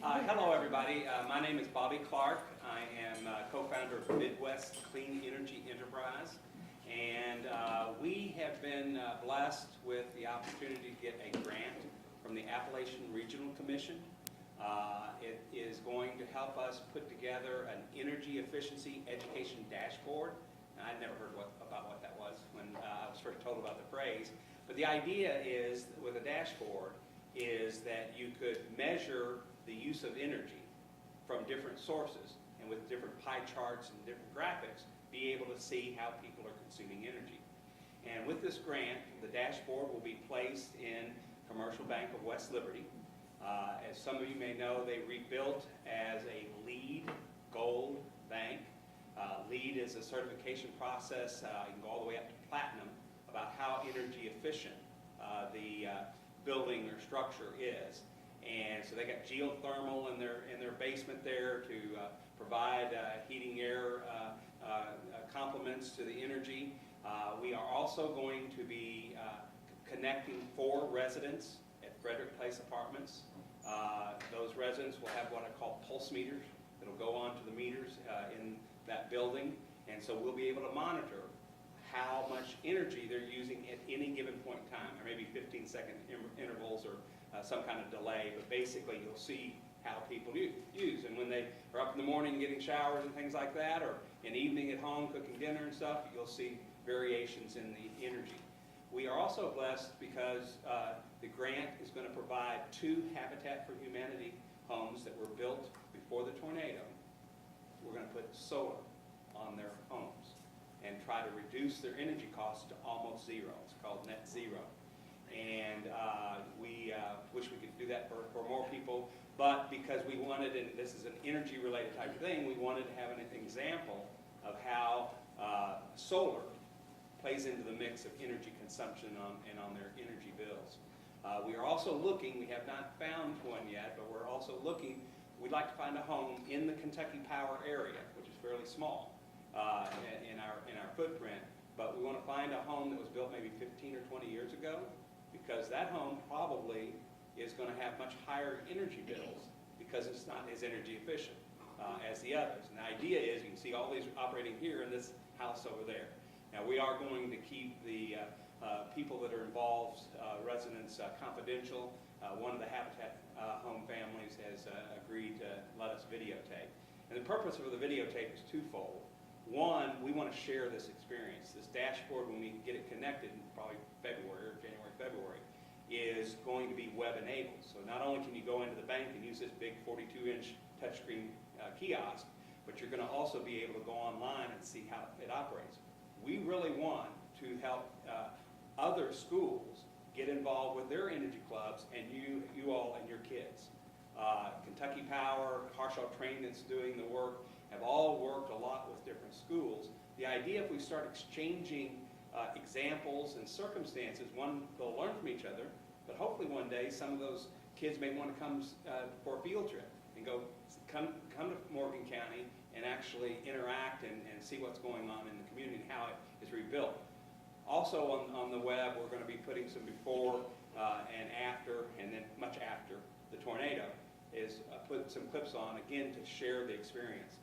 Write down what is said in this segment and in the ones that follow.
Hello, everybody. My name is Bobby Clarke. I am co-founder of Midwest Clean Energy Enterprise, and we have been blessed with the opportunity to get a grant from the Appalachian Regional Commission. It is going to help us put together an energy efficiency education dashboard. And I'd never heard about what that was when I was first told about the phrase. But the idea is, with a dashboard, is that you could measure the use of energy from different sources, and with different pie charts and different graphics, be able to see how people are consuming energy. And with this grant, the dashboard will be placed in Commercial Bank of West Liberty. As some of you may know, they rebuilt as a LEED Gold bank. LEED is a certification process, you can go all the way up to platinum, about how energy efficient the building or structure is. And so they got geothermal in their basement there to provide heating air complements to the energy. We are also going to be connecting 4 residents at Frederick Place Apartments. Those residents will have what I call pulse meters that'll go onto the meters in that building, and so we'll be able to monitor how much energy they're using at any given point in time. There may be 15-second intervals or some kind of delay, but basically you'll see how people use. And when they are up in the morning getting showers and things like that, or in evening at home cooking dinner and stuff, you'll see variations in the energy. We are also blessed because the grant is going to provide 2 Habitat for Humanity homes that were built before the tornado. We're going to put solar on their homes and try to reduce their energy costs to almost zero. It's called net zero. And we wish we could do that for more people, but because we wanted, and this is an energy related type of thing, we wanted to have an example of how solar plays into the mix of energy consumption and on their energy bills. We are also looking, we have not found one yet, but we're also looking, we'd like to find a home in the Kentucky Power area, which is fairly small in our footprint, but we want to find a home that was built maybe 15 or 20 years ago, because that home probably is going to have much higher energy bills because it's not as energy efficient as the others. And the idea is, you can see all these operating here in this house over there. Now we are going to keep the people that are involved, residents, confidential. One of the Habitat home families has agreed to let us videotape. And the purpose of the videotape is twofold. One, we want to share this experience. This dashboard, when we get it connected in probably February or January, February, is going to be web enabled. So not only can you go into the bank and use this big 42-inch touchscreen kiosk, but you're going to also be able to go online and see how it operates. We really want to help other schools get involved with their energy clubs, and you all and your kids. Kentucky Power, Harshaw Train that's doing the work, have all worked a lot with different schools. The idea, if we start exchanging examples and circumstances, one, they'll learn from each other, but hopefully one day some of those kids may want to come for a field trip and come to Morgan County and actually interact and see what's going on in the community and how it is rebuilt. Also on the web, we're going to be putting some before and after, and then much after the tornado, is put some clips on, again, to share the experience.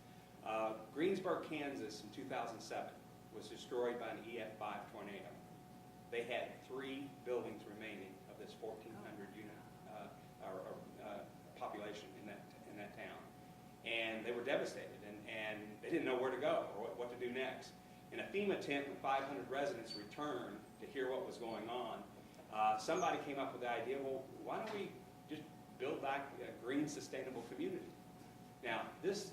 Greensburg, Kansas in 2007 was destroyed by an EF5 tornado. They had 3 buildings remaining of this 1,400 unit population in that town. And they were devastated, and they didn't know where to go or what to do next. In a FEMA tent with 500 residents returned to hear what was going on, somebody came up with the idea, well, why don't we just build back a green, sustainable community? Now, this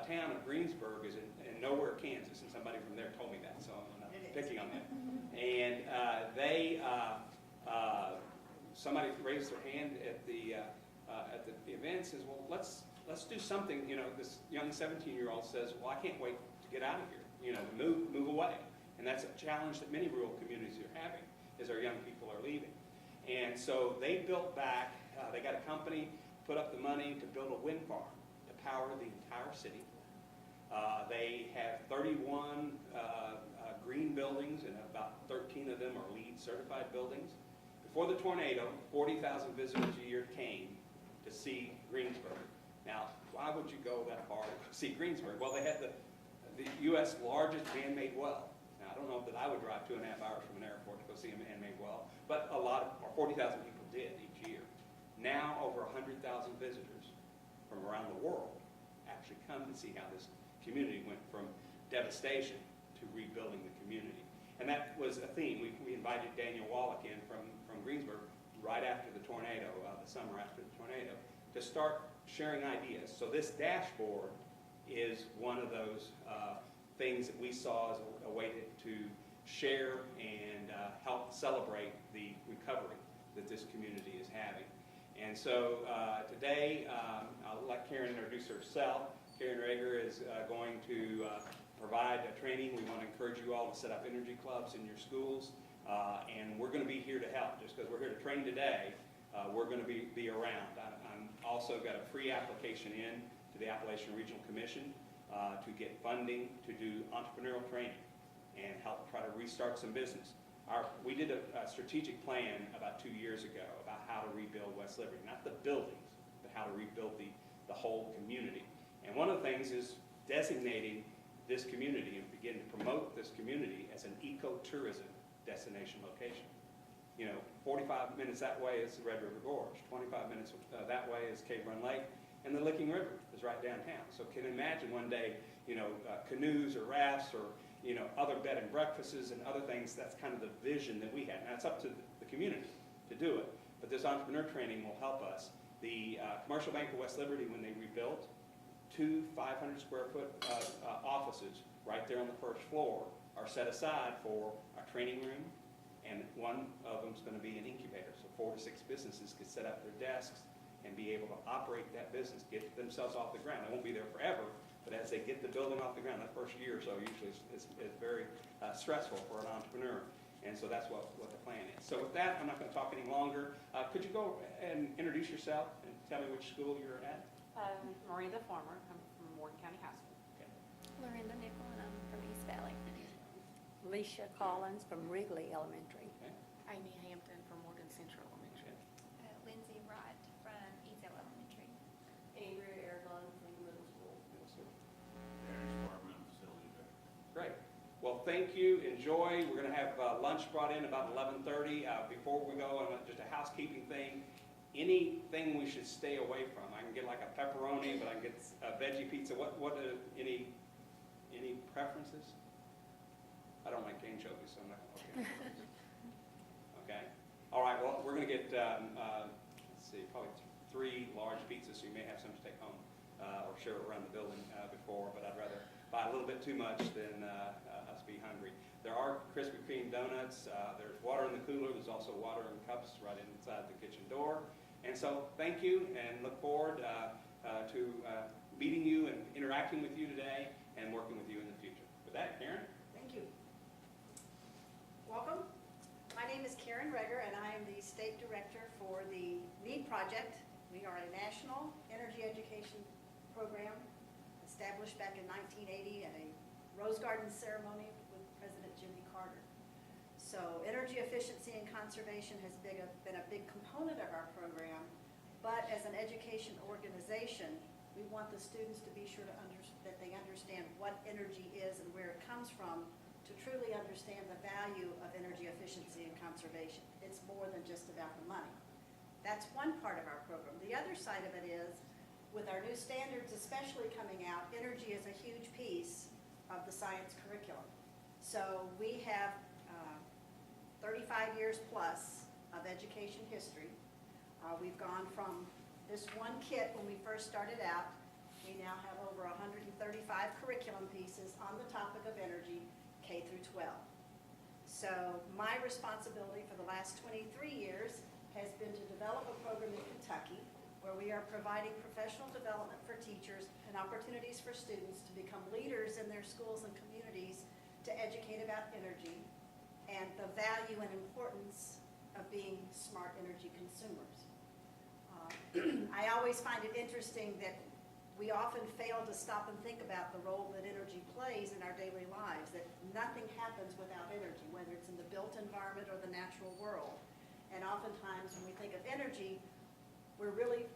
town of Greensburg is in nowhere, Kansas, and somebody from there told me that, so I'm not picking on that. And somebody raised their hand at the event and says, well, let's do something. You know, this young 17-year-old says, well, I can't wait to get out of here. You know, move away. And that's a challenge that many rural communities are having, is our young people are leaving. And so they built back, they got a company, put up the money to build a wind farm to power the entire city. They have 31 green buildings, and about 13 of them are LEED certified buildings. Before the tornado, 40,000 visitors a year came to see Greensburg. Now, why would you go that far to see Greensburg? Well, they had the U.S. largest man-made well. Now, I don't know that I would drive 2.5 hours from an airport to go see a man-made well, but 40,000 people did each year. Now, over 100,000 visitors from around the world actually come to see how this community went from devastation to rebuilding the community. And that was a theme. We invited Daniel Wallach in from Greensburg right after the tornado, the summer after the tornado, to start sharing ideas. So this dashboard is one of those things that we saw as a way to share and help celebrate the recovery that this community is having. And so today, I'll let Karen introduce herself. Karen Reagor is going to provide a training. We want to encourage you all to set up energy clubs in your schools. And we're going to be here to help. Just because we're here to train today, we're going to be around. I'm also got a free application in to the Appalachian Regional Commission to get funding to do entrepreneurial training and help try to restart some business. We did a strategic plan about 2 years ago about how to rebuild West Liberty. Not the buildings, but how to rebuild the whole community. And one of the things is designating this community and begin to promote this community as an ecotourism destination location. 45 minutes that way is the Red River Gorge, 25 minutes that way is Cave Run Lake, and the Licking River is right downtown. So can you imagine one day, canoes or rafts or, other bed and breakfasts and other things. That's kind of the vision that we had. Now it's up to the community to do it, but this entrepreneur training will help us. The Commercial Bank of West Liberty, when they rebuilt, 2 500 square foot offices right there on the first floor are set aside for our training room, and one of them is going to be an incubator. So 4 to 6 businesses could set up their desks and be able to operate that business, get themselves off the ground. They won't be there forever, but as they get the building off the ground, that first year or so usually is very stressful for an entrepreneur. And so that's what the plan is. So with that, I'm not going to talk any longer. Could you go and introduce yourself and tell me which school you're at? Miranda Farmer. I'm from Morgan County High School. Okay. Lorinda Nickel, and I'm from East Valley. Alicia Collins from Wrigley Elementary. Okay. Amy Hampton from Morgan Central Elementary. Lindsay Wright from Ezo Elementary. Andrea Aragon from middle school. Great. Well, thank you. Enjoy. We're going to have lunch brought in about 11:30. Before we go, just a housekeeping thing. Anything we should stay away from? I can get like a pepperoni, but I can get a veggie pizza. Any preferences? I don't like anchovies, so I'm not going to. Okay. All right. Well, we're going to get let's see, probably 3 large pizzas, so you may have some to take home or share around the building before. But I'd rather buy a little bit too much than us be hungry. There are Krispy Kreme donuts. There's water in the cooler. There's also water in cups right inside the kitchen door. And so thank you, and look forward to meeting you and interacting with you today and working with you in the future. With that, Karen? Thank you. Welcome. My name is Karen Reagor, and I am the State Director for the NEED Project. We are a national energy education program established back in 1980 at a Rose Garden ceremony with President Jimmy Carter. So energy efficiency and conservation has been a big component of our program, but as an education organization, we want the students to be sure that they understand what energy is and where it comes from to truly understand the value of energy efficiency and conservation. It's more than just about the money. That's one part of our program. The other side of it is, with our new standards especially coming out, energy is a huge piece of the science curriculum. So we have 35 years plus of education history. We've gone from this one kit when we first started out. We now have over 135 curriculum pieces on the topic of energy, K through 12. So my responsibility for the last 23 years has been to develop a program in Kentucky where we are providing professional development for teachers and opportunities for students to become leaders in their schools and communities to educate about energy and the value and importance of being smart energy consumers. I always find it interesting that we often fail to stop and think about the role that energy plays in our daily lives, that nothing happens without energy, whether it's in the built environment or the natural world. And oftentimes when we think of energy, we're really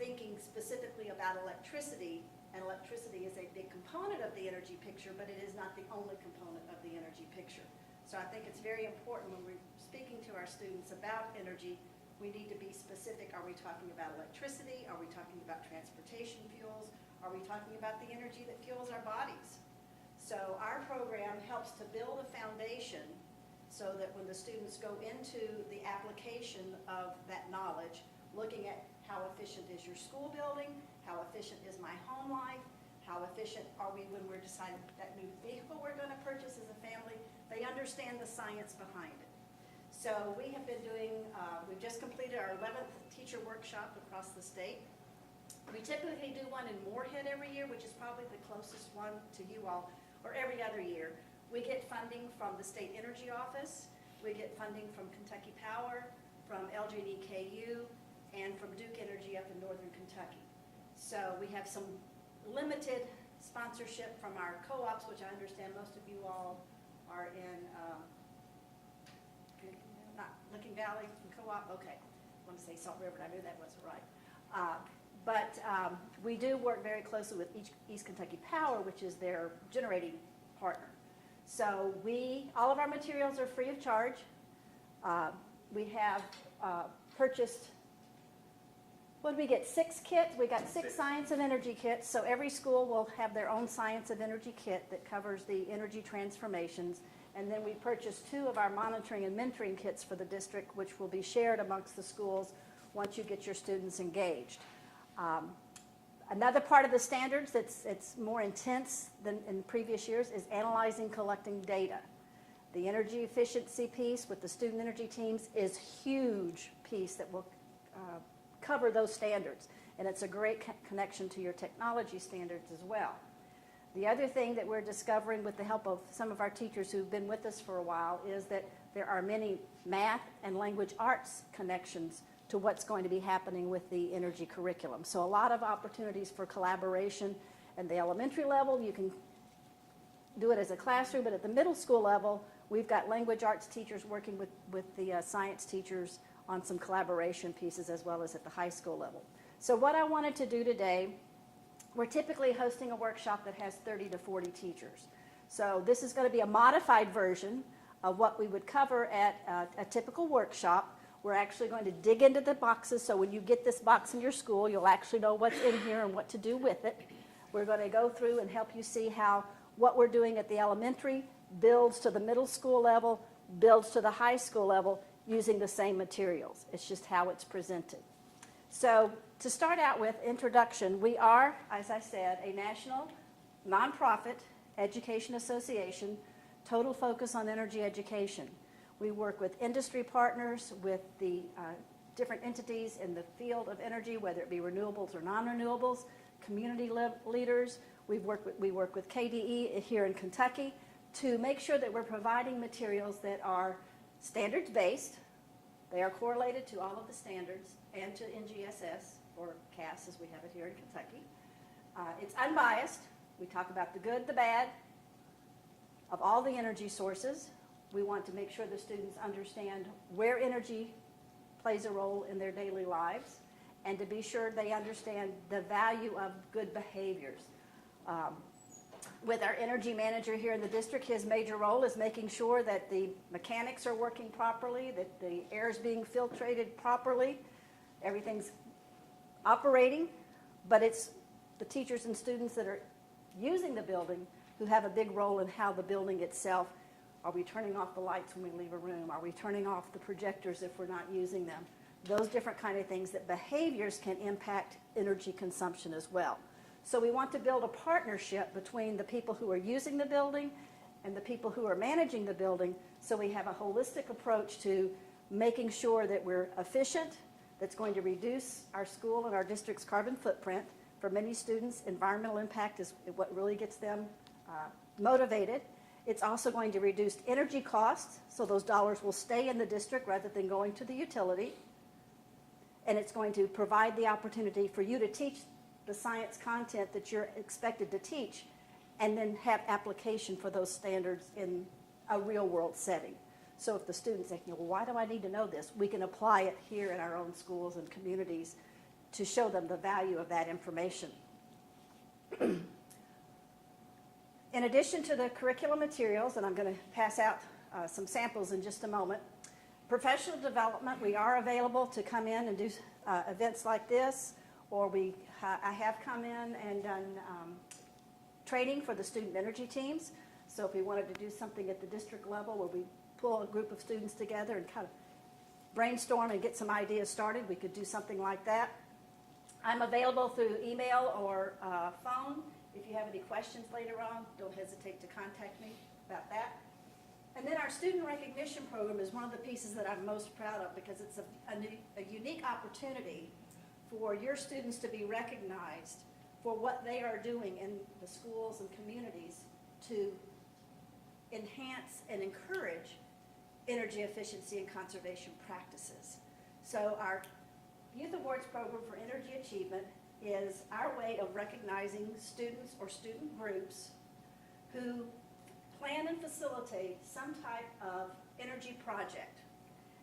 thinking specifically about electricity, and electricity is a big component of the energy picture, but it is not the only component of the energy picture. So I think it's very important when we're speaking to our students about energy, we need to be specific. Are we talking about electricity? Are we talking about transportation fuels? Are we talking about the energy that fuels our bodies? So our program helps to build a foundation so that when the students go into the application of that knowledge, looking at how efficient is your school building, how efficient is my home life, how efficient are we when we're deciding that new vehicle we're going to purchase as a family, they understand the science behind it. So we have been doing, we've just completed our 11th teacher workshop across the state. We typically do one in Moorhead every year, which is probably the closest one to you all, or every other year. We get funding from the State Energy Office, we get funding from Kentucky Power, from LGDKU, and from Duke Energy up in northern Kentucky. So we have some limited sponsorship from our co-ops, which I understand most of you all are in, not Licking Valley Co-op, okay. I want to say Salt River, and I knew that wasn't right. But we do work very closely with East Kentucky Power, which is their generating partner. So all of our materials are free of charge. We have purchased, what did we get, 6 kits? We got 6 science and energy kits. So every school will have their own science and energy kit that covers the energy transformations. And then we purchased 2 of our monitoring and mentoring kits for the district, which will be shared amongst the schools once you get your students engaged. Another part of the standards it's more intense than in previous years is analyzing, collecting data. The energy efficiency piece with the student energy teams is a huge piece that will cover those standards. And it's a great connection to your technology standards as well. The other thing that we're discovering with the help of some of our teachers who've been with us for a while is that there are many math and language arts connections to what's going to be happening with the energy curriculum. So a lot of opportunities for collaboration. At the elementary level, you can do it as a classroom, but at the middle school level, we've got language arts teachers working with the science teachers on some collaboration pieces as well as at the high school level. So what I wanted to do today, we're typically hosting a workshop that has 30 to 40 teachers. So this is going to be a modified version of what we would cover at a typical workshop. We're actually going to dig into the boxes, so when you get this box in your school, you'll actually know what's in here and what to do with it. We're going to go through and help you see how what we're doing at the elementary builds to the middle school level, builds to the high school level using the same materials. It's just how it's presented. So to start out with, introduction, we are, as I said, a national nonprofit education association, total focus on energy education. We work with industry partners, with the different entities in the field of energy, whether it be renewables or non-renewables, community leaders. We work with KDE here in Kentucky to make sure that we're providing materials that are standards-based. They are correlated to all of the standards and to NGSS, or CAS as we have it here in Kentucky. It's unbiased. We talk about the good, the bad of all the energy sources. We want to make sure the students understand where energy plays a role in their daily lives and to be sure they understand the value of good behaviors. With our energy manager here in the district, his major role is making sure that the mechanics are working properly, that the air is being filtrated properly, everything's operating, but it's the teachers and students that are using the building who have a big role in how the building itself. Are we turning off the lights when we leave a room? Are we turning off the projectors if we're not using them? Those different kind of things that behaviors can impact energy consumption as well. So we want to build a partnership between the people who are using the building and the people who are managing the building, so we have a holistic approach to making sure that we're efficient, that's going to reduce our school and our district's carbon footprint. For many students, environmental impact is what really gets them motivated. It's also going to reduce energy costs, so those dollars will stay in the district rather than going to the utility. And it's going to provide the opportunity for you to teach the science content that you're expected to teach and then have application for those standards in a real-world setting. So if the students say, well, why do I need to know this? We can apply it here in our own schools and communities to show them the value of that information. In addition to the curriculum materials, and I'm going to pass out some samples in just a moment, professional development, we are available to come in and do events like this, or I have come in and done training for the student energy teams. So if we wanted to do something at the district level where we pull a group of students together and kind of brainstorm and get some ideas started, we could do something like that. I'm available through email or phone. If you have any questions later on, don't hesitate to contact me about that. And then our student recognition program is one of the pieces that I'm most proud of, because it's a unique opportunity for your students to be recognized for what they are doing in the schools and communities to enhance and encourage energy efficiency and conservation practices. So our Youth Awards program for energy achievement is our way of recognizing students or student groups who plan and facilitate some type of energy project.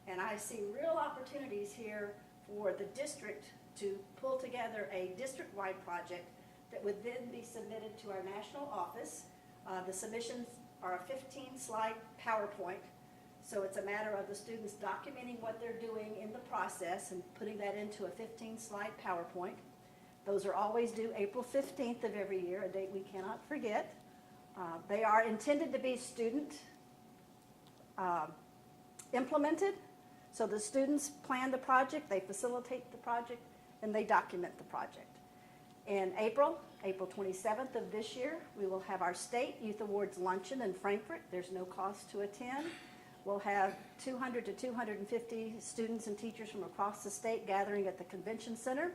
And I see real opportunities here for the district to pull together a district-wide project that would then be submitted to our national office. The submissions are a 15-slide PowerPoint. So it's a matter of the students documenting what they're doing in the process and putting that into a 15-slide PowerPoint. Those are always due April 15th of every year, a date we cannot forget. They are intended to be student implemented. So the students plan the project, they facilitate the project, and they document the project. In April 27th of this year, we will have our State Youth Awards Luncheon in Frankfurt. There's no cost to attend. We'll have 200 to 250 students and teachers from across the state gathering at the Convention Center.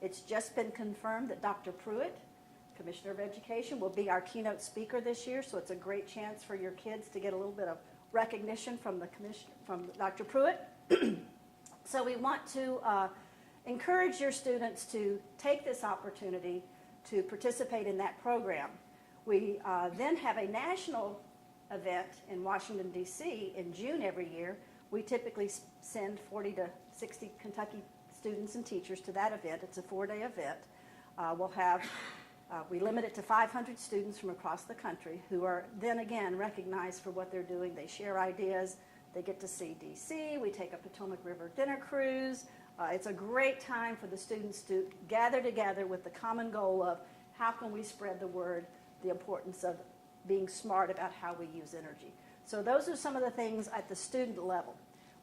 It's just been confirmed that Dr. Pruitt, Commissioner of Education, will be our keynote speaker this year, so it's a great chance for your kids to get a little bit of recognition from Dr. Pruitt. So we want to encourage your students to take this opportunity to participate in that program. We then have a national event in Washington, D.C. in June every year. We typically send 40 to 60 Kentucky students and teachers to that event. It's a 4-day event. We limit it to 500 students from across the country who are then again recognized for what they're doing. They share ideas. They get to see D.C. We take a Potomac River dinner cruise. It's a great time for the students to gather together with the common goal of how can we spread the word, the importance of being smart about how we use energy. So those are some of the things at the student level.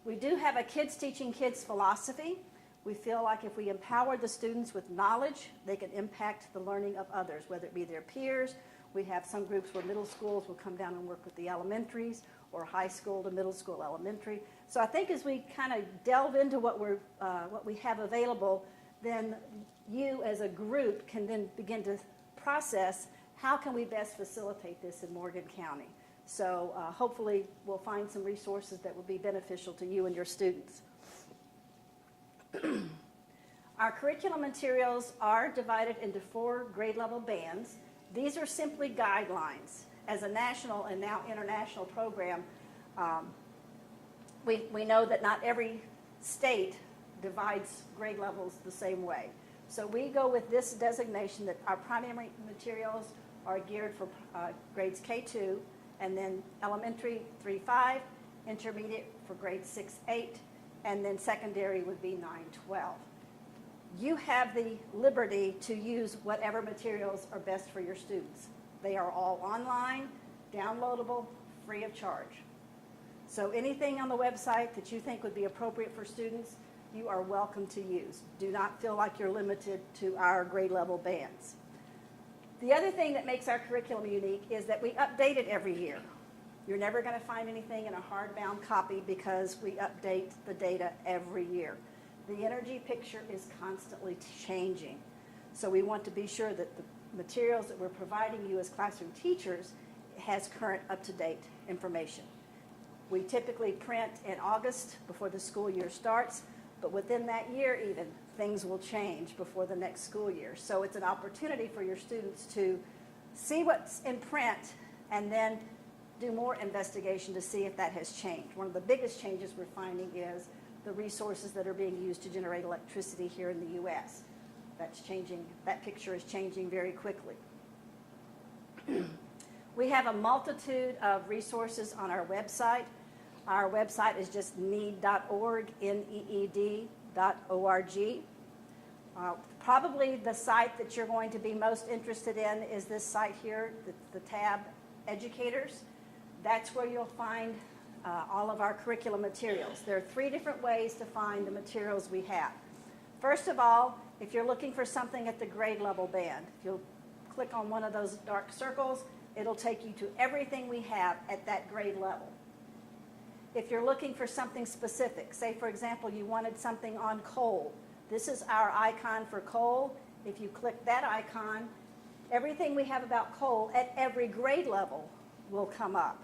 We do have a Kids Teaching Kids philosophy. We feel like if we empower the students with knowledge, they can impact the learning of others, whether it be their peers. We have some groups where middle schools will come down and work with the elementaries, or high school to middle school elementary. So I think as we kind of delve into what we have available, then you as a group can then begin to process how can we best facilitate this in Morgan County. So hopefully we'll find some resources that will be beneficial to you and your students. Our curriculum materials are divided into 4 grade level bands. These are simply guidelines. As a national and now international program, we know that not every state divides grade levels the same way. So we go with this designation that our primary materials are geared for grades K2, and then elementary 3-5, intermediate for grades 6-8, and then secondary would be 9-12. You have the liberty to use whatever materials are best for your students. They are all online, downloadable, free of charge. So anything on the website that you think would be appropriate for students, you are welcome to use. Do not feel like you're limited to our grade level bands. The other thing that makes our curriculum unique is that we update it every year. You're never going to find anything in a hardbound copy because we update the data every year. The energy picture is constantly changing. So we want to be sure that the materials that we're providing you as classroom teachers has current up-to-date information. We typically print in August before the school year starts, but within that year even, things will change before the next school year. So it's an opportunity for your students to see what's in print and then do more investigation to see if that has changed. One of the biggest changes we're finding is the resources that are being used to generate electricity here in the U.S. That's changing, that picture is changing very quickly. We have a multitude of resources on our website. Our website is just need.org, need.org. Probably the site that you're going to be most interested in is this site here, the tab Educators. That's where you'll find all of our curriculum materials. There are 3 different ways to find the materials we have. First of all, if you're looking for something at the grade level band, if you'll click on one of those dark circles, it'll take you to everything we have at that grade level. If you're looking for something specific, say for example you wanted something on coal, this is our icon for coal. If you click that icon, everything we have about coal at every grade level will come up.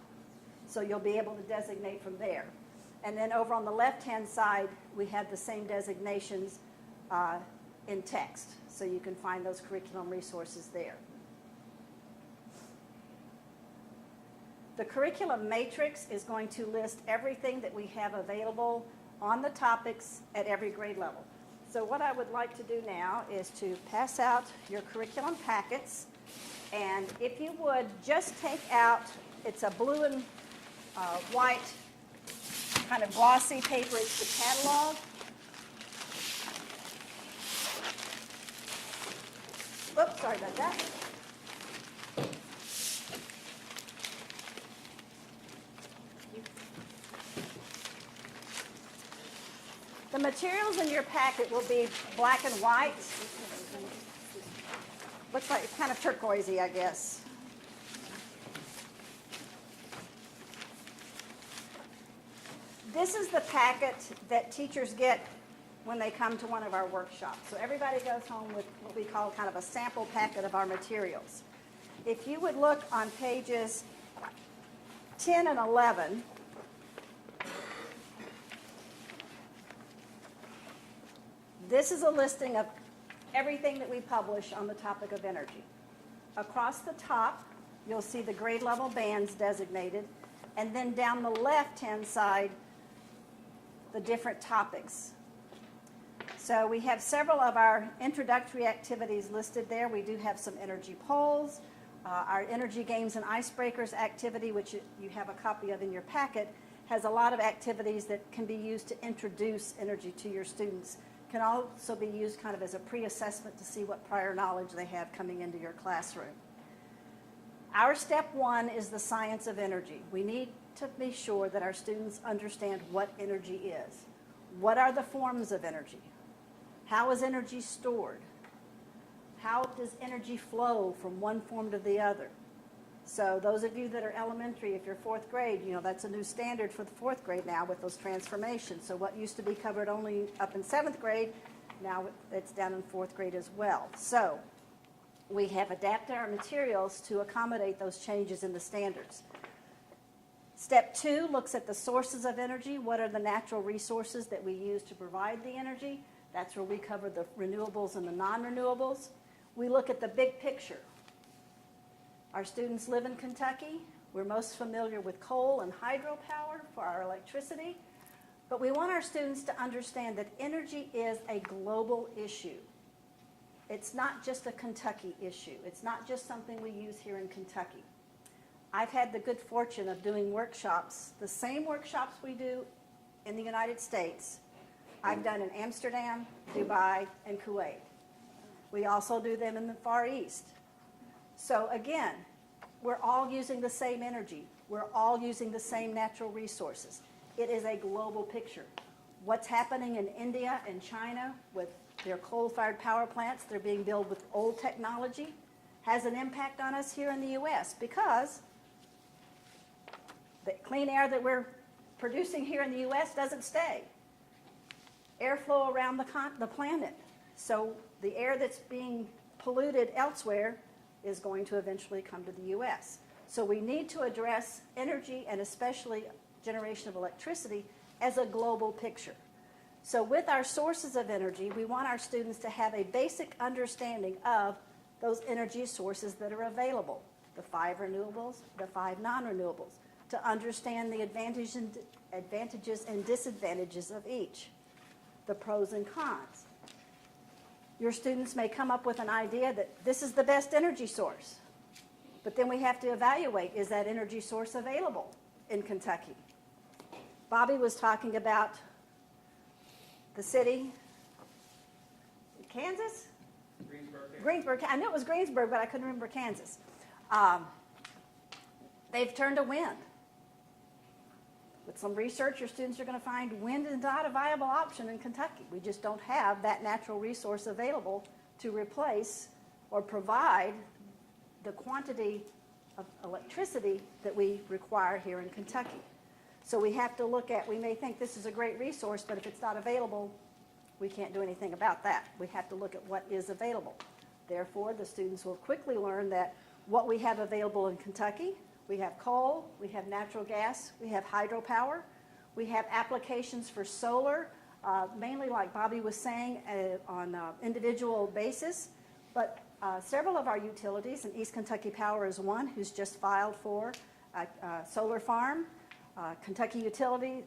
So you'll be able to designate from there. And then over on the left-hand side, we have the same designations in text. So you can find those curriculum resources there. The curriculum matrix is going to list everything that we have available on the topics at every grade level. So what I would like to do now is to pass out your curriculum packets. And if you would just take out, it's a blue and white kind of glossy paper, it's the catalog. Oops, sorry about that. The materials in your packet will be black and white. Looks like it's kind of turquoisey, I guess. This is the packet that teachers get when they come to one of our workshops. So everybody goes home with what we call kind of a sample packet of our materials. If you would look on pages 10 and 11, this is a listing of everything that we publish on the topic of energy. Across the top, you'll see the grade level bands designated, and then down the left-hand side, the different topics. So we have several of our introductory activities listed there. We do have some energy polls. Our energy games and icebreakers activity, which you have a copy of in your packet, has a lot of activities that can be used to introduce energy to your students. Can also be used kind of as a pre-assessment to see what prior knowledge they have coming into your classroom. Our step 1 is the science of energy. We need to be sure that our students understand what energy is. What are the forms of energy? How is energy stored? How does energy flow from one form to the other? So those of you that are elementary, if you're 4th grade, you know that's a new standard for the 4th grade now with those transformations. So what used to be covered only up in 7th grade, now it's down in 4th grade as well. So we have adapted our materials to accommodate those changes in the standards. Step 2 looks at the sources of energy. What are the natural resources that we use to provide the energy? That's where we cover the renewables and the non-renewables. We look at the big picture. Our students live in Kentucky. We're most familiar with coal and hydropower for our electricity. But we want our students to understand that energy is a global issue. It's not just a Kentucky issue. It's not just something we use here in Kentucky. I've had the good fortune of doing workshops, the same workshops we do in the United States, I've done in Amsterdam, Dubai, and Kuwait. We also do them in the Far East. So again, we're all using the same energy. We're all using the same natural resources. It is a global picture. What's happening in India and China with their coal-fired power plants, they're being built with old technology, has an impact on us here in the U.S. because the clean air that we're producing here in the U.S. doesn't stay. Airflow around the planet. So the air that's being polluted elsewhere is going to eventually come to the U.S. So we need to address energy and especially generation of electricity as a global picture. So with our sources of energy, we want our students to have a basic understanding of those energy sources that are available, the 5 renewables, the 5 non-renewables, to understand the advantages and disadvantages of each, the pros and cons. your students may come up with an idea that this is the best energy source. But then we have to evaluate, is that energy source available in Kentucky? Bobby was talking about the city, Kansas? Greensburg. I knew it was Greensburg, but I couldn't remember Kansas. They've turned to wind. With some research, your students are going to find wind is not a viable option in Kentucky. We just don't have that natural resource available to replace or provide the quantity of electricity that we require here in Kentucky. So we have to look at, we may think this is a great resource, but if it's not available, we can't do anything about that. We have to look at what is available. Therefore, the students will quickly learn that what we have available in Kentucky, we have coal, we have natural gas, we have hydropower, we have applications for solar, mainly like Bobby was saying, on an individual basis. But several of our utilities, and East Kentucky Power is one who's just filed for a solar farm. Kentucky Utility,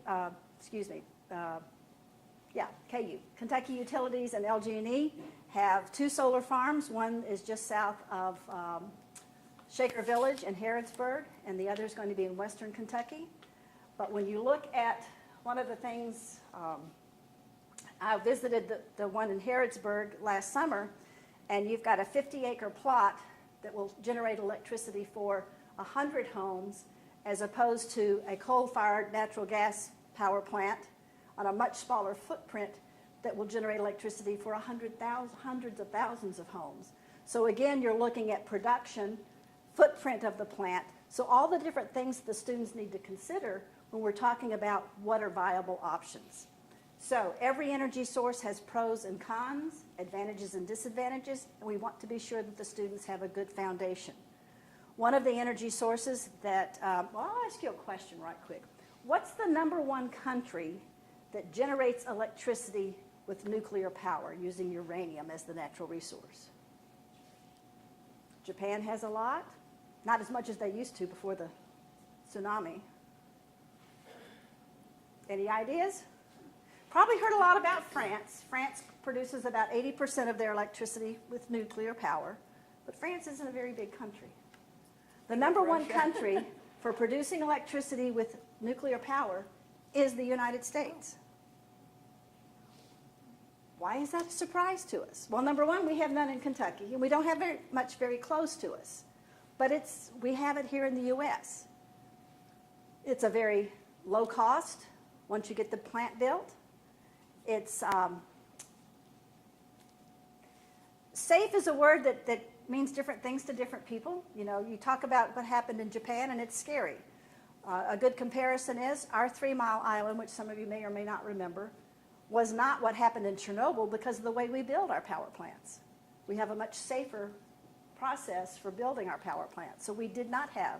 KU. Kentucky Utilities and LG&E have 2 solar farms. One is just south of Shaker Village in Harrodsburg, and the other is going to be in western Kentucky. But when you look at one of the things, I visited the one in Harrodsburg last summer, and you've got a 50-acre plot that will generate electricity for 100 homes, as opposed to a coal-fired natural gas power plant on a much smaller footprint that will generate electricity for hundreds of thousands of homes. So again, you're looking at production, footprint of the plant, so all the different things the students need to consider when we're talking about what are viable options. So every energy source has pros and cons, advantages and disadvantages, and we want to be sure that the students have a good foundation. One of the energy sources that, well, I'll ask you a question right quick. What's the #1 country that generates electricity with nuclear power using uranium as the natural resource? Japan has a lot, not as much as they used to before the tsunami. Any ideas? Probably heard a lot about France. France produces about 80% of their electricity with nuclear power, but France isn't a very big country. The #1 country for producing electricity with nuclear power is the United States. Why is that a surprise to us? Well, #1, we have none in Kentucky, and we don't have very much very close to us. But we have it here in the U.S. It's a very low cost once you get the plant built. It's safe is a word that means different things to different people. You know, you talk about what happened in Japan, and it's scary. A good comparison is our 3 Mile Island, which some of you may or may not remember, was not what happened in Chernobyl because of the way we build our power plants. We have a much safer process for building our power plants. So we did not have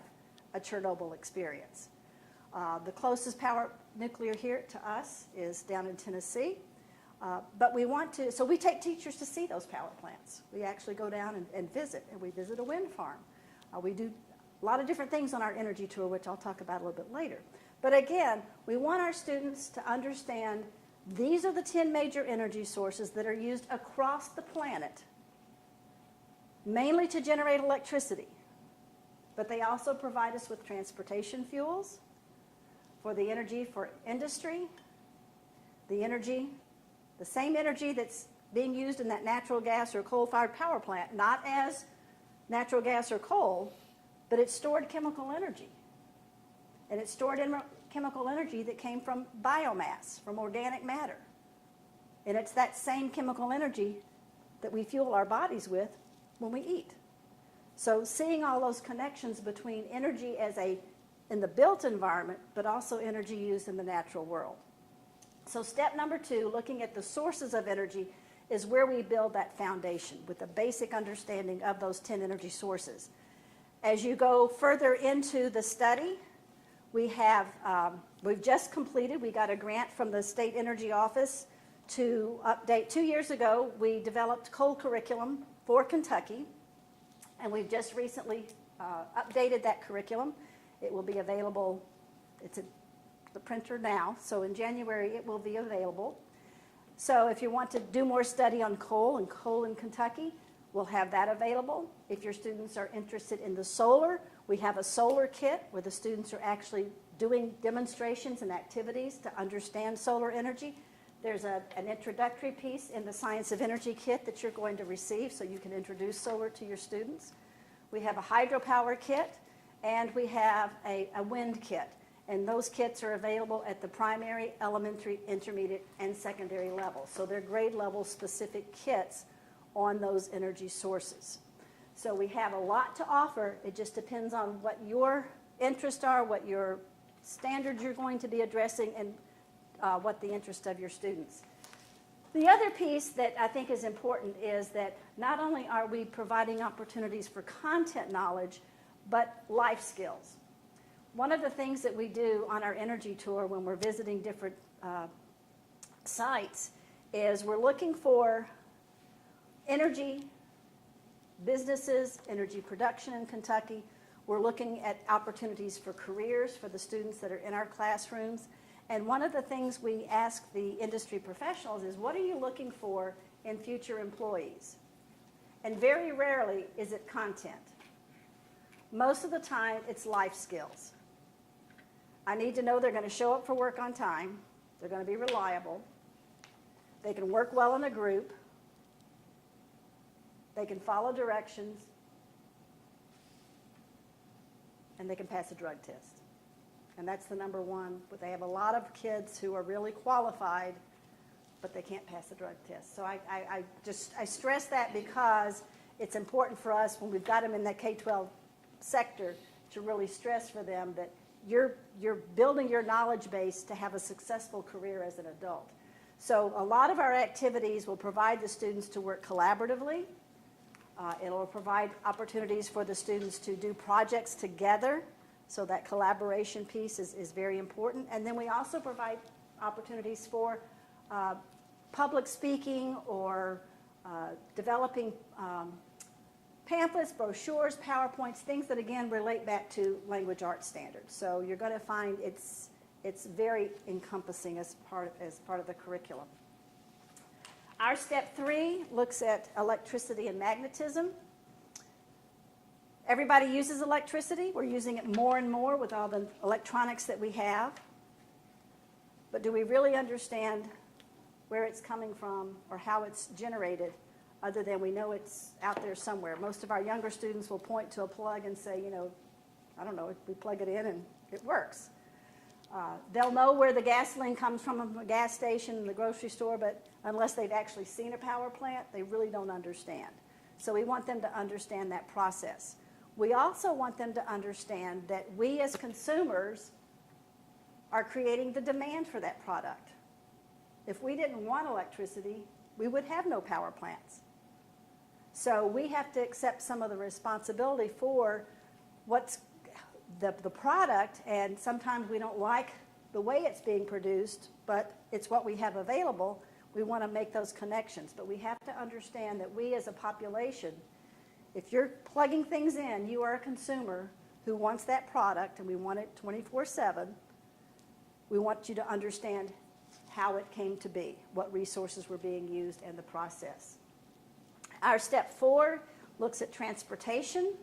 a Chernobyl experience. The closest nuclear here to us is down in Tennessee. But we want to, so we take teachers to see those power plants. We actually go down and visit, and we visit a wind farm. We do a lot of different things on our energy tour, which I'll talk about a little bit later. But again, we want our students to understand these are the 10 major energy sources that are used across the planet, mainly to generate electricity. But they also provide us with transportation fuels, for the energy for industry, the same energy that's being used in that natural gas or coal-fired power plant, not as natural gas or coal, but it's stored chemical energy. And it's stored in chemical energy that came from biomass, from organic matter. And it's that same chemical energy that we fuel our bodies with when we eat. So seeing all those connections between energy in the built environment, but also energy used in the natural world. So step #2, looking at the sources of energy, is where we build that foundation with a basic understanding of those 10 energy sources. As you go further into the study, we've just completed, we got a grant from the State Energy Office to update. 2 years ago, we developed coal curriculum for Kentucky, and we've just recently updated that curriculum. It will be available, it's at the printer now, so in January it will be available. So if you want to do more study on coal and coal in Kentucky, we'll have that available. If your students are interested in the solar, we have a solar kit where the students are actually doing demonstrations and activities to understand solar energy. There's an introductory piece in the Science of Energy kit that you're going to receive so you can introduce solar to your students. We have a hydropower kit, and we have a wind kit. And those kits are available at the primary, elementary, intermediate, and secondary level. So they're grade level specific kits on those energy sources. So we have a lot to offer. It just depends on what your interests are, what your standards you're going to be addressing, and what the interest of your students. The other piece that I think is important is that not only are we providing opportunities for content knowledge, but life skills. One of the things that we do on our energy tour when we're visiting different sites is we're looking for energy businesses, energy production in Kentucky. We're looking at opportunities for careers for the students that are in our classrooms. And one of the things we ask the industry professionals is, what are you looking for in future employees? And very rarely is it content. Most of the time, it's life skills. I need to know they're going to show up for work on time. They're going to be reliable. They can work well in a group. They can follow directions. And they can pass a drug test. And that's the number one. But they have a lot of kids who are really qualified, but they can't pass the drug test. So I stress that because it's important for us when we've got them in that K-12 sector to really stress for them that you're building your knowledge base to have a successful career as an adult. So a lot of our activities will provide the students to work collaboratively. It'll provide opportunities for the students to do projects together. So that collaboration piece is very important. And then we also provide opportunities for public speaking or developing pamphlets, brochures, PowerPoints, things that, again, relate back to language arts standards. So you're going to find it's very encompassing as part of the curriculum. Our step 3 looks at electricity and magnetism. Everybody uses electricity. We're using it more and more with all the electronics that we have. But do we really understand where it's coming from or how it's generated, other than we know it's out there somewhere? Most of our younger students will point to a plug and say, I don't know, we plug it in and it works. They'll know where the gasoline comes from a gas station and the grocery store, but unless they've actually seen a power plant, they really don't understand. So we want them to understand that process. We also want them to understand that we as consumers are creating the demand for that product. If we didn't want electricity, we would have no power plants. So we have to accept some of the responsibility for what's the product, and sometimes we don't like the way it's being produced, but it's what we have available. We want to make those connections, but we have to understand that we as a population, if you're plugging things in, you are a consumer who wants that product, and we want it 24/7. We want you to understand how it came to be, what resources were being used, and the process. Our step 4 looks at transportation.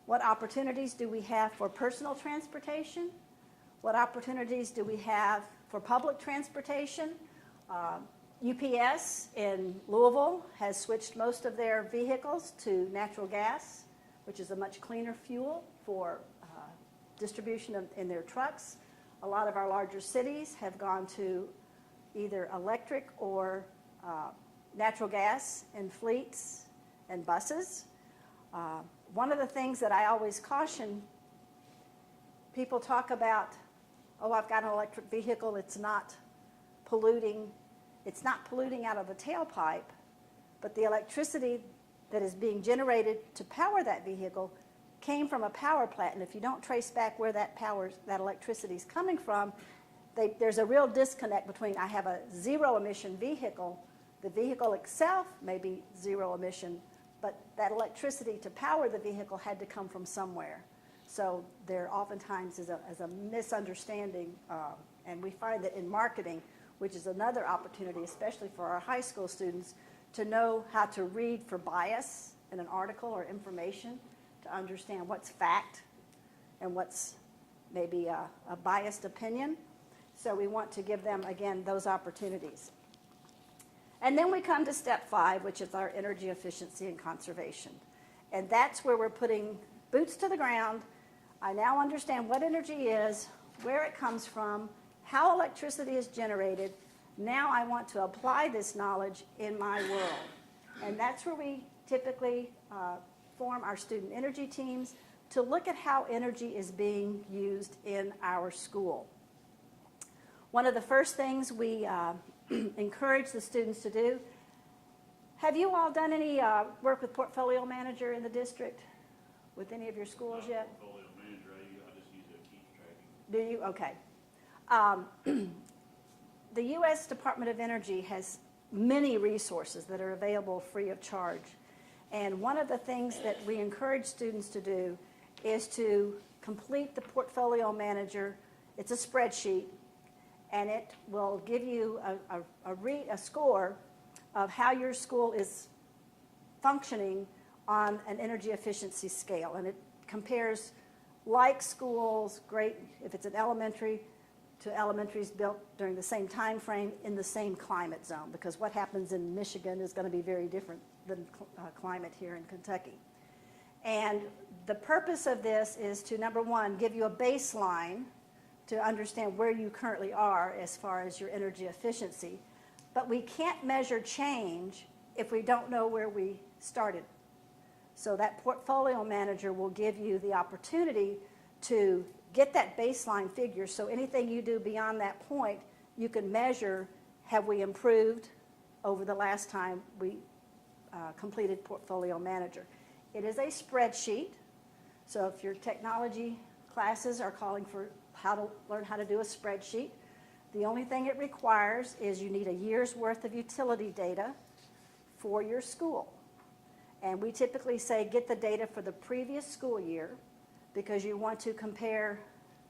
What opportunities do we have for personal transportation? What opportunities do we have for public transportation? UPS in Louisville has switched most of their vehicles to natural gas, which is a much cleaner fuel for distribution in their trucks. A lot of our larger cities have gone to either electric or natural gas in fleets and buses. One of the things that I always caution, people talk about, I've got an electric vehicle, it's not polluting out of the tailpipe, but the electricity that is being generated to power that vehicle came from a power plant, and if you don't trace back where that electricity is coming from, there's a real disconnect between I have a zero emission vehicle, the vehicle itself may be zero emission, but that electricity to power the vehicle had to come from somewhere. So there oftentimes is a misunderstanding, and we find that in marketing, which is another opportunity, especially for our high school students, to know how to read for bias in an article or information, to understand what's fact and what's maybe a biased opinion. So we want to give them, again, those opportunities. And then we come to step 5, which is our energy efficiency and conservation. And that's where we're putting boots to the ground. I now understand what energy is, where it comes from, how electricity is generated. Now I want to apply this knowledge in my world. And that's where we typically form our student energy teams to look at how energy is being used in our school. One of the first things we encourage the students to do, have you all done any work with Portfolio Manager in the district with any of your schools yet? Portfolio Manager, I just use it to keep tracking. Do you? Okay. The U.S. Department of Energy has many resources that are available free of charge. And one of the things that we encourage students to do is to complete the Portfolio Manager. It's a spreadsheet, and it will give you a score of how your school is functioning on an energy efficiency scale. And it compares like schools, great if it's an elementary, to elementaries built during the same time frame in the same climate zone, because what happens in Michigan is going to be very different than climate here in Kentucky. And the purpose of this is to, number one, give you a baseline to understand where you currently are as far as your energy efficiency. But we can't measure change if we don't know where we started. So that Portfolio Manager will give you the opportunity to get that baseline figure, so anything you do beyond that point, you can measure, have we improved over the last time we completed Portfolio Manager. It is a spreadsheet, so if your technology classes are calling for how to learn how to do a spreadsheet, the only thing it requires is you need a year's worth of utility data for your school. And we typically say get the data for the previous school year, because you want to compare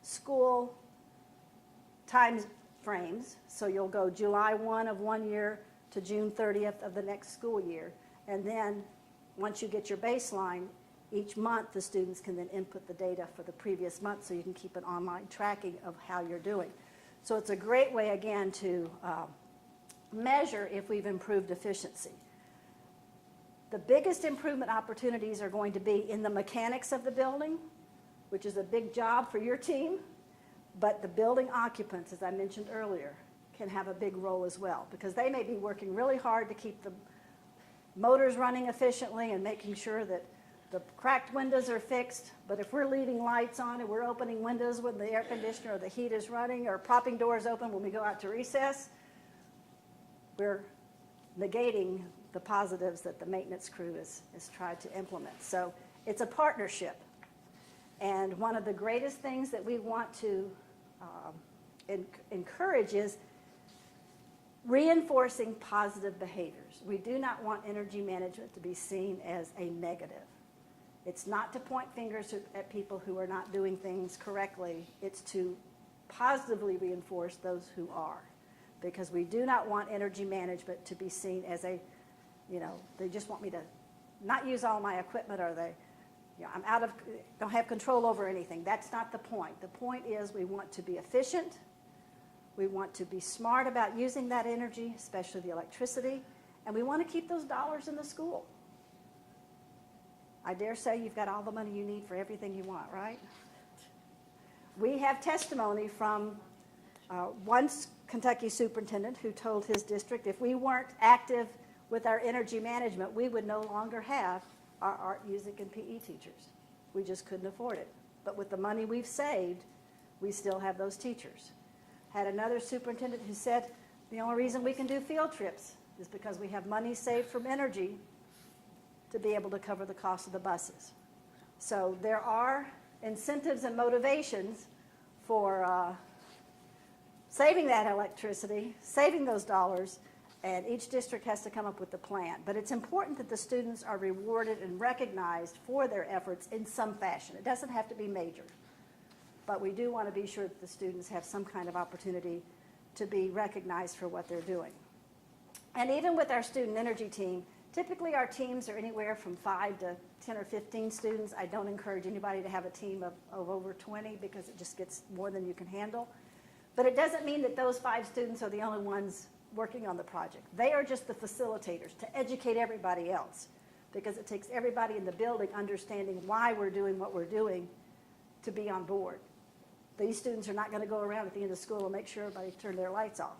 school time frames. So you'll go July 1 of one year to June 30th of the next school year. And then once you get your baseline, each month the students can then input the data for the previous month, so you can keep an online tracking of how you're doing. So it's a great way, again, to measure if we've improved efficiency. The biggest improvement opportunities are going to be in the mechanics of the building, which is a big job for your team, but the building occupants, as I mentioned earlier, can have a big role as well, because they may be working really hard to keep the motors running efficiently and making sure that the cracked windows are fixed, but if we're leaving lights on and we're opening windows when the air conditioner or the heat is running, or propping doors open when we go out to recess, we're negating the positives that the maintenance crew has tried to implement. So it's a partnership. And one of the greatest things that we want to encourage is reinforcing positive behaviors. We do not want energy management to be seen as a negative. It's not to point fingers at people who are not doing things correctly. It's to positively reinforce those who are, because we do not want energy management to be seen as a, they just want me to not use all my equipment, or don't have control over anything. That's not the point. The point is we want to be efficient. We want to be smart about using that energy, especially the electricity, and we want to keep those dollars in the school. I dare say you've got all the money you need for everything you want, right? We have testimony from one Kentucky superintendent who told his district if we weren't active with our energy management, we would no longer have our art, music, and PE teachers. We just couldn't afford it. But with the money we've saved, we still have those teachers. Had another superintendent who said the only reason we can do field trips is because we have money saved from energy to be able to cover the cost of the buses. So there are incentives and motivations for saving that electricity, saving those dollars, and each district has to come up with a plan. But it's important that the students are rewarded and recognized for their efforts in some fashion. It doesn't have to be major, but we do want to be sure that the students have some kind of opportunity to be recognized for what they're doing. And even with our student energy team, typically our teams are anywhere from 5 to 10 or 15 students. I don't encourage anybody to have a team of over 20 because it just gets more than you can handle. But it doesn't mean that those 5 students are the only ones working on the project. They are just the facilitators to educate everybody else, because it takes everybody in the building understanding why we're doing what we're doing to be on board. These students are not going to go around at the end of school and make sure everybody turned their lights off.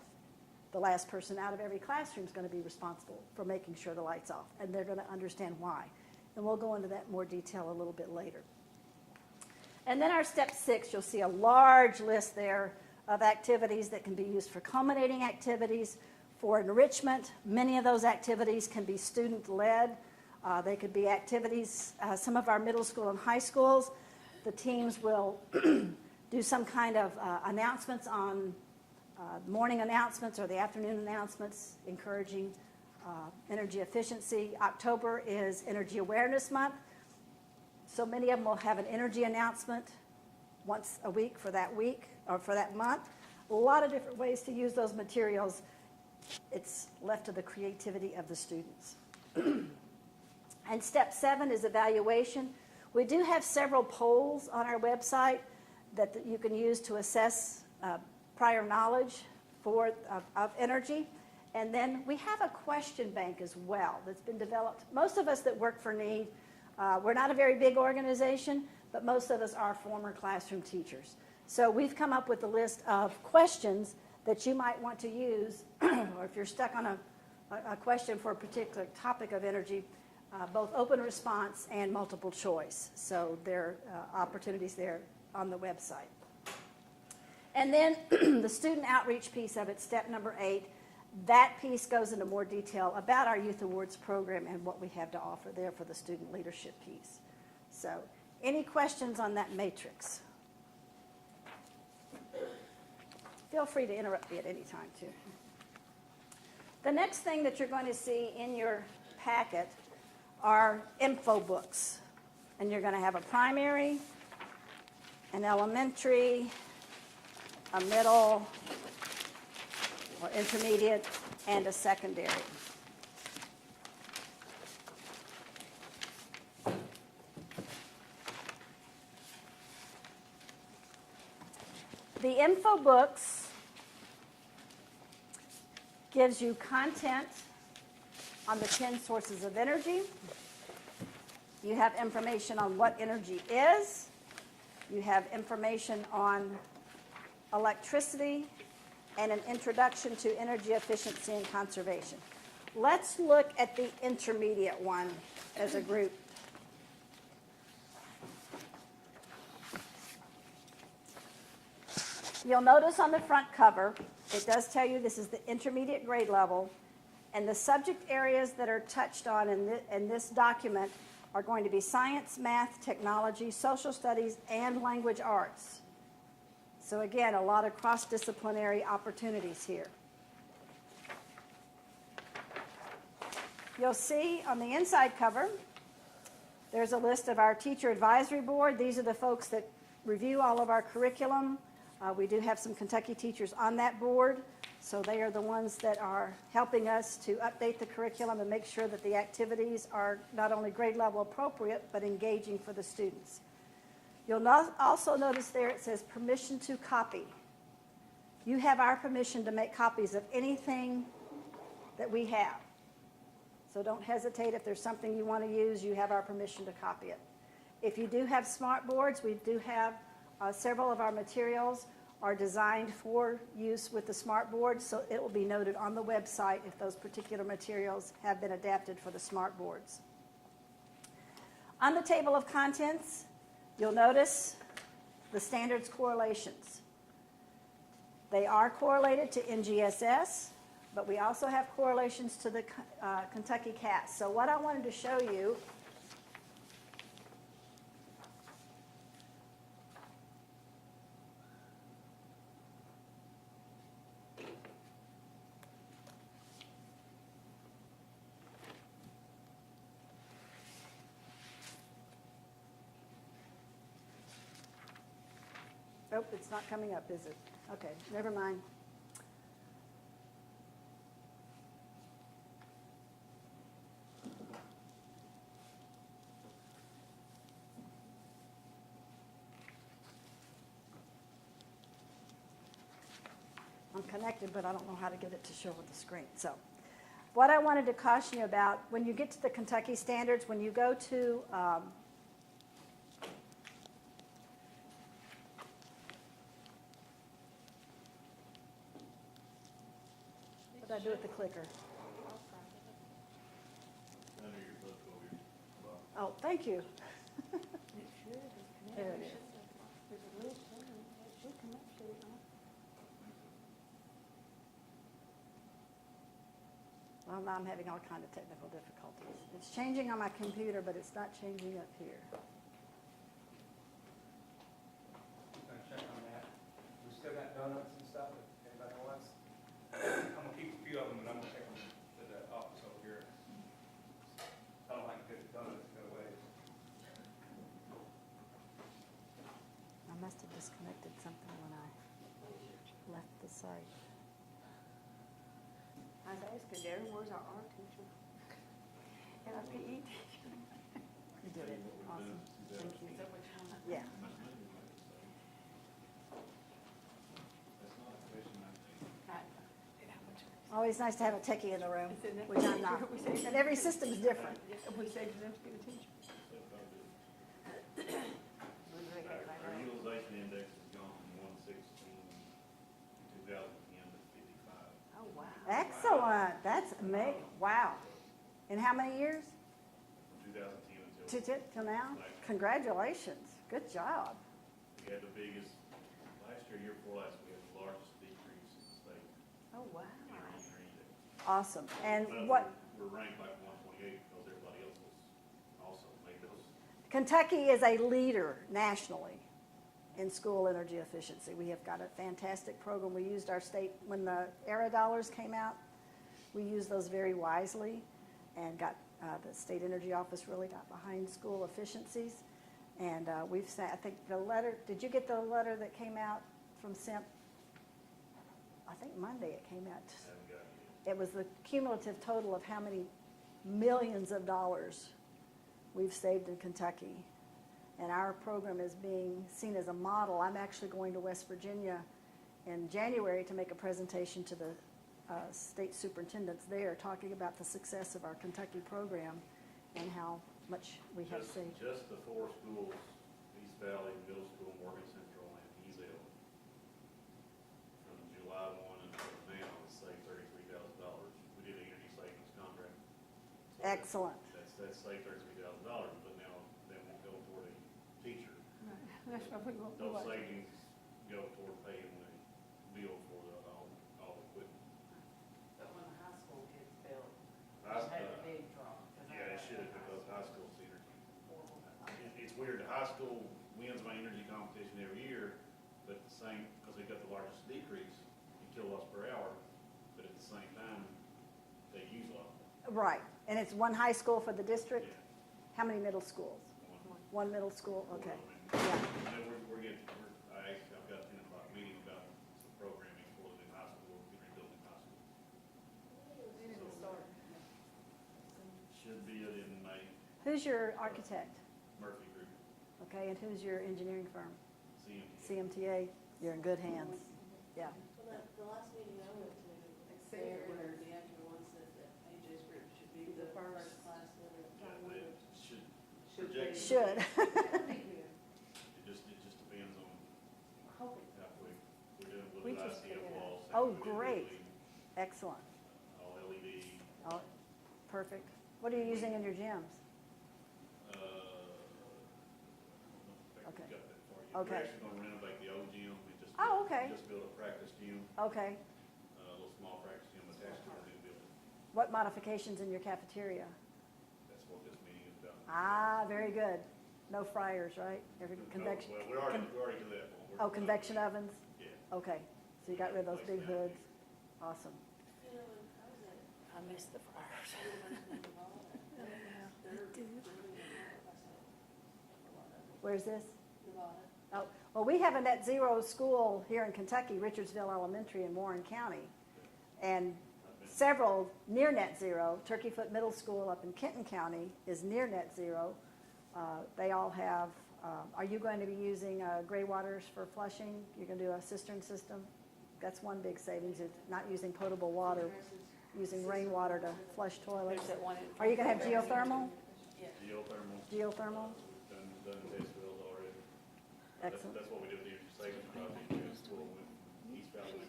The last person out of every classroom is going to be responsible for making sure the light's off, and they're going to understand why. And we'll go into that in more detail a little bit later. And then our step 6, you'll see a large list there of activities that can be used for culminating activities, for enrichment. Many of those activities can be student-led. They could be activities, some of our middle school and high schools, the teams will do some kind of announcements on morning announcements or the afternoon announcements encouraging energy efficiency. October is Energy Awareness Month, so many of them will have an energy announcement once a week for that week or for that month. A lot of different ways to use those materials. It's left to the creativity of the students. And step 7 is evaluation. We do have several polls on our website that you can use to assess prior knowledge of energy. And then we have a question bank as well that's been developed. Most of us that work for NEED, we're not a very big organization, but most of us are former classroom teachers. So we've come up with a list of questions that you might want to use, or if you're stuck on a question for a particular topic of energy, both open response and multiple choice. So there are opportunities there on the website. And then the student outreach piece of it, step number 8, that piece goes into more detail about our Youth Awards program and what we have to offer there for the student leadership piece. So any questions on that matrix? Feel free to interrupt me at any time, too. The next thing that you're going to see in your packet are info books. And you're going to have a primary, an elementary, a middle or intermediate, and a secondary. The info books gives you content on the 10 sources of energy. You have information on what energy is. You have information on electricity and an introduction to energy efficiency and conservation. Let's look at the intermediate one as a group. You'll notice on the front cover, it does tell you this is the intermediate grade level, and the subject areas that are touched on in this document are going to be science, math, technology, social studies, and language arts. So again, a lot of cross-disciplinary opportunities here. You'll see on the inside cover, there's a list of our teacher advisory board. These are the folks that review all of our curriculum. We do have some Kentucky teachers on that board, so they are the ones that are helping us to update the curriculum and make sure that the activities are not only grade level appropriate, but engaging for the students. You'll also notice there it says permission to copy. You have our permission to make copies of anything that we have. So don't hesitate. If there's something you want to use, you have our permission to copy it. If you do have smart boards, we do have several of our materials are designed for use with the smart board, so it will be noted on the website if those particular materials have been adapted for the smart boards. On the table of contents, you'll notice the standards correlations. They are correlated to NGSS, but we also have correlations to the Kentucky CAS. So what I wanted to show you oh, it's not coming up, is it? Okay, never mind. I'm connected, but I don't know how to get it to show on the screen. So what I wanted to caution you about, when you get to the Kentucky standards, when you go to what did I do with the clicker? Under your book over your box. Oh, thank you. There it is. Well, now I'm having all kind of technical difficulties. It's changing on my computer, but it's not changing up here. Gonna check on that. We still got donuts and stuff, if anybody wants. I'm gonna keep a few of them, and I'm gonna take them to the office over here. I don't like good donuts to go away. I must have disconnected something when I left the site. I was asking Darren, where's our art teacher? And our PE teacher? You did it. Awesome. Thank you. Is that what you want? Yeah. That's not a question, I think. Always nice to have a techie in the room, Isn't it? which I'm not. We say- And every system is different. We saved them to get a teacher. Our utilization index has gone from 116 in 2010 to 55. Oh, wow. Excellent. That's amazing. Wow. In how many years? From 2010 until Till now? Congratulations. Good job. we had the biggest, last year before last, we had the largest decrease in the state Oh, wow. in our engineering index. Awesome. And But what, We're ranked like 128 because everybody else was also made those. Kentucky is a leader nationally in school energy efficiency. We have got a fantastic program. We used our state, when the ERA dollars came out, we used those very wisely and got, the state energy office really got behind school efficiencies. And we've sent, I think the letter, did you get the letter that came out from SIMP? I think Monday it came out. Haven't got it It was the cumulative total of how many millions of dollars we've saved in Kentucky. And our program is being seen as a model. I'm actually going to West Virginia in January to make a presentation to the state superintendents there, talking about the success of our Kentucky program and how much we have yet. saved. Just the four schools, East Valley, Middle School, Morgan Central, and Ezel, from July 1 until now, has saved $33,000. We did an energy savings contract. So Excellent. That's saved $33,000, but now that won't go toward a teacher. That's what we want. Those savings go toward paying the bill for all the equipment. But when the high school kids built, High it had a school- big drop. 'Cause Yeah, it should have, because high school's energy. It's weird, the high school wins my energy competition every year, but at the same, because they got the largest decrease in kilowatts per hour, but at the same time, they use a lot more. Right. And it's one high school for the district? Yeah. How many middle schools? One. One middle school? Okay. I Yeah. know we're getting, I've got a 10 o'clock meeting about some programming for the new high school, rebuilding high school. Should be it in May, Who's your architect? Murphy Group, Okay, and who's your engineering firm? CMT. CMTA? You're in good hands. Yeah. Well, the last meeting I went to, Except where the actual one said that AJ's group should be the first class leader. Yeah, they should Should project. be. Should. It just depends on Hope it how quick. We're doing a We little just ICF figured out. walls. Oh, great. Excellent. All LED. Oh, perfect. What are you using in your gyms? I don't know if Okay. we got that far yet. Okay. We're actually gonna renovate the old gym. We just Oh, built- okay. Just built a practice gym, Okay. a little small practice gym attached to our new building. What modifications in your cafeteria? That's what this meeting is about. Ah, very good. No fryers, right? Every No, convection. Well, we're already to that point. We're- Oh, convection ovens? Yeah. Okay. So you got rid of those big hoods. Awesome. I missed the fryers. Where's this? Oh, well, we have a net zero school here in Kentucky, Richardsville Elementary in Warren County. And several near net zero. Turkey Foot Middle School up in Kenton County is near net zero. They all have, are you going to be using gray waters for flushing? You're going to do a cistern system? that's one big savings, is not using potable water, using rainwater to flush toilets. There's that one. Are you gonna have geothermal? Geothermal. Geothermal? Done test wells already. Excellent. That's what we did with the energy savings project, is we'll, East Valley,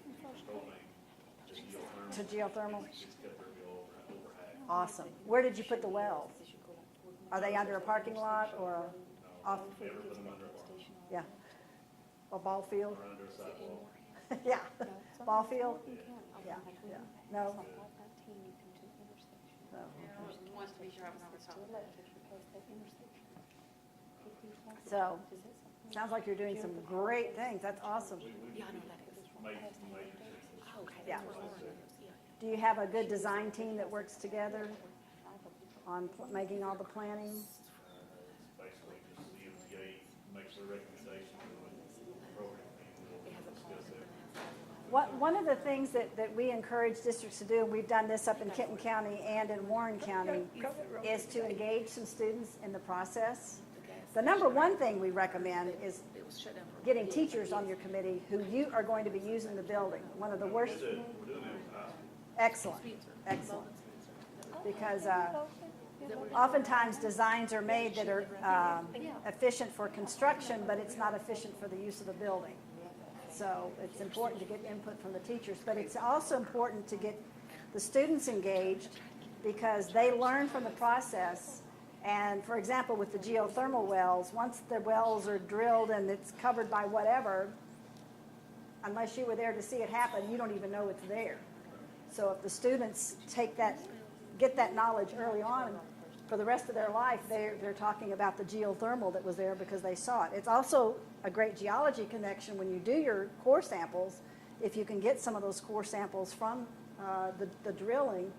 propane, just geothermal. To geothermal? It's kept their bill over half. Awesome. Where did you put the wells? Are they under a parking lot or off, Never put them under a bar, yeah, a ball field? or under a sidewalk. Yeah, ball field? Yeah, yeah, no. No. Wants to be driving on the top. So, sounds like you're doing some great things, that's awesome. Yeah, I know that is. Major changes. Okay. Yeah. that's what I was- Do you have a good design team that works together on making all the planning? Basically, just the MTA makes their recommendation to the program team, we'll discuss it. One of the things that we encourage districts to do, and we've done this up in Kenton County and in Warren County, is to engage some students in the process. The number one thing we recommend is It was shut down for. getting teachers on your committee who you are going to be using the building. One of the worst, We're doing that with high school. excellent, excellent. Because oftentimes designs are made that are efficient for construction, but it's not efficient for the use of the building. So it's important to get input from the teachers, but it's also important to get the students engaged because they learn from the process. And for example, with the geothermal wells, once the wells are drilled and it's covered by whatever, unless you were there to see it happen, you don't even know it's there. So if the students get that knowledge early on, for the rest of their life, they're talking about the geothermal that was there because they saw it. It's also a great geology connection when you do your core samples, if you can get some of those core samples from the drilling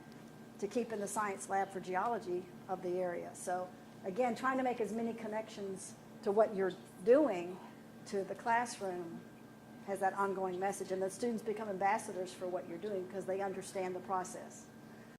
to keep in the science lab for geology of the area. So again, trying to make as many connections to what you're doing to the classroom has that ongoing message, and the students become ambassadors for what you're doing because they understand the process.